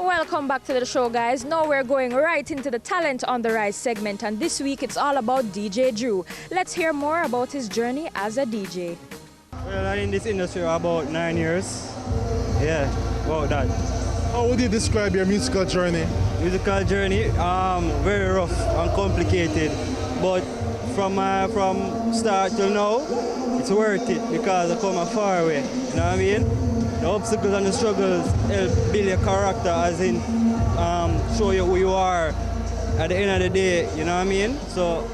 Welcome back to the show, guys. Now we're going right into the Talent on the Rise segment, and this week it's all about DJ Drew. Let's hear more about his journey as a DJ. Well, I'm in this industry about 9 years. Yeah, about that. How would you describe your musical journey? Musical journey, very rough and complicated, but from start till now, it's worth it because I come a far way. You know what I mean? The obstacles and the struggles help build your character, as in show you who you are at the end of the day. You know what I mean? So,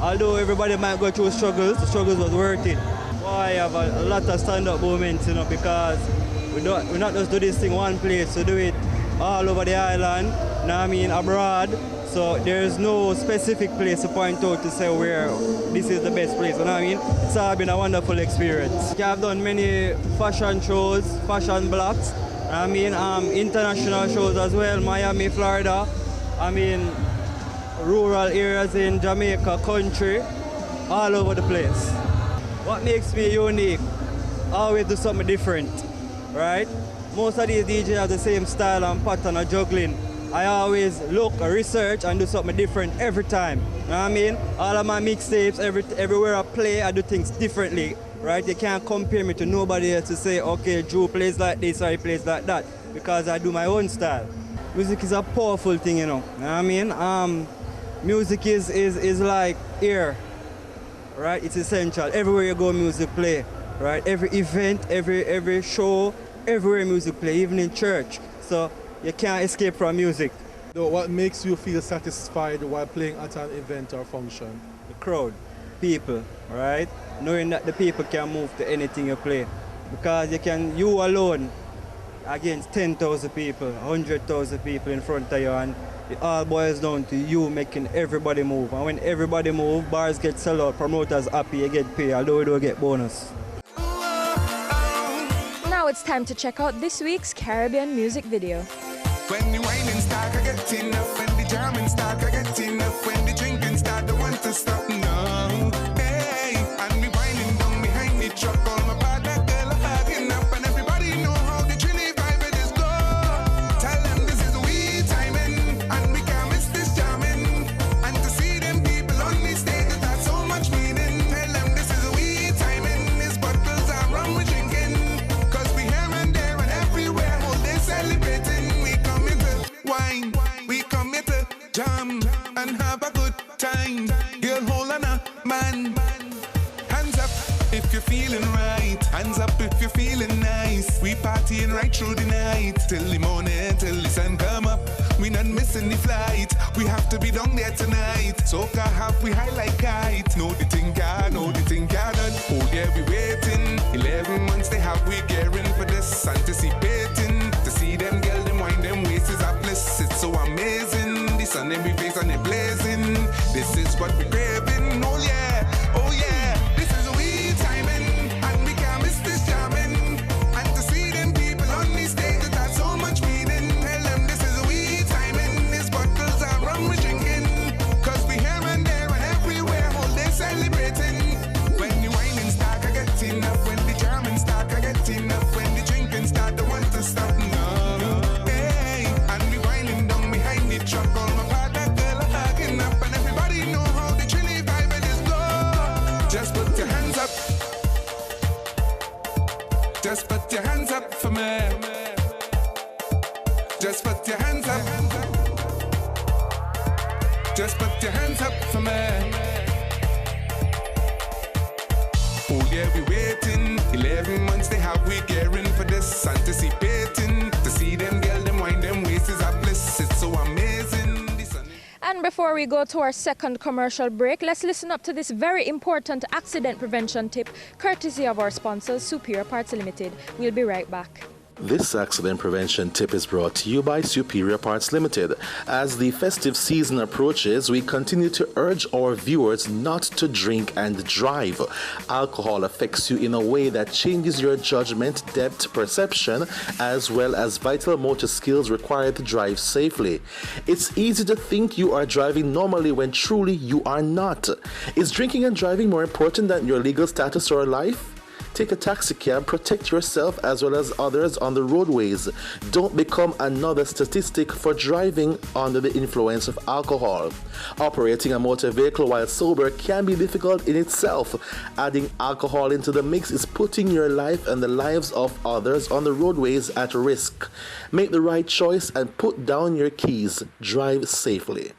although everybody might go through struggles, the struggles was worth it. Why I have a lot of stand-up moments, you know, because we not just do this thing one place, we do it all over the island, you know what I mean, abroad. So there's no specific place to point out to say where this is the best place, you know what I mean? It's all been a wonderful experience. I've done many fashion shows, fashion blocks, you know what I mean, international shows as well, Miami, Florida, I mean, rural areas in Jamaica, country, all over the place. What makes me unique? I always do something different, right? Most of these DJs have the same style and pattern of juggling. I always look, research, and do something different every time. You know what I mean? All of my mixtapes, everywhere I play, I do things differently, right? You can't compare me to nobody else to say, okay, Drew plays like this or he plays like that, because I do my own style. Music is a powerful thing, you know what I mean? Music is like air, right? It's essential. Everywhere you go, music play, right? Every event, every show, everywhere music play, even in church. So you can't escape from music. So what makes you feel satisfied while playing at an event or function? The crowd, people, right? Knowing that the people can move to anything you play. Because you alone against 10,000 people, 100,000 people in front of you, and it all boils down to you making everybody move. And when everybody move, bars get sold out, promoters happy, you get paid, although you don't get bonus. Now it's time to check out this week's Caribbean music video. When the whining start, I get enough. When the jamming start, I get enough. When the drinking start, I want to stop. No, hey, and we whining down behind the truck. All my partner girl are hugging up, and everybody know how the Trinity Fibre is go. Tell them this is we timing, and we can't miss this jamming. And to see them people on the stage, that's so much meaning. Tell them this is we timing. This bottles are rum we drinking, 'cause we here and there and everywhere, all day celebrating. Wine, we come here to jam and have a good time. Girl, hold on a man. Hands up if you're feeling right. Hands up if you're feeling nice. We partying right through the night till the morning, till the sun come up. We not missing the flight. We have to be down there tonight. So can have we high like kite. Know the thing done. Oh yeah, we waiting. 11 months they have we gearing for this, anticipating to see them girl them wine them waist is a bliss. It's so amazing. The sun in we face and it blazing. This is what we craving. Oh yeah, oh yeah. This is we timing, and we can't miss this jamming. And to see them people on the stage, that's so much meaning. Tell them this is we timing. These bottles are rum we drinking, 'cause we here and there and everywhere, all day celebrating. When the whining start, I get enough. When the jamming start, I get enough. When the drinking start, I want to stop. No, hey, and we whining down behind the truck. All my partner girl are hugging up, and everybody know how the Trinity Fibre is go. Just put your hands up. Just put your hands up for me. Just put your hands up. Just put your hands up for me. Oh yeah, we waiting. 11 months they have we gearing for this, anticipating to see them girl them wine them waist is a bliss. It's so amazing. And before we go to our second commercial break, let's listen up to this very important accident prevention tip, courtesy of our sponsors, Superior Parts Limited. We'll be right back. This accident prevention tip is brought to you by Superior Parts Limited. As the festive season approaches, we continue to urge our viewers not to drink and drive. Alcohol affects you in a way that changes your judgment, depth perception, as well as vital motor skills required to drive safely. It's easy to think you are driving normally when truly you are not. Is drinking and driving more important than your legal status or life? take a taxi cab, protect yourself as well as others on the roadways. Don't become another statistic for driving under the influence of alcohol. Operating a motor vehicle while sober can be difficult in itself. Adding alcohol into the mix is putting your life and the lives of others on the roadways at risk. Make the right choice and put down your keys. Drive safely.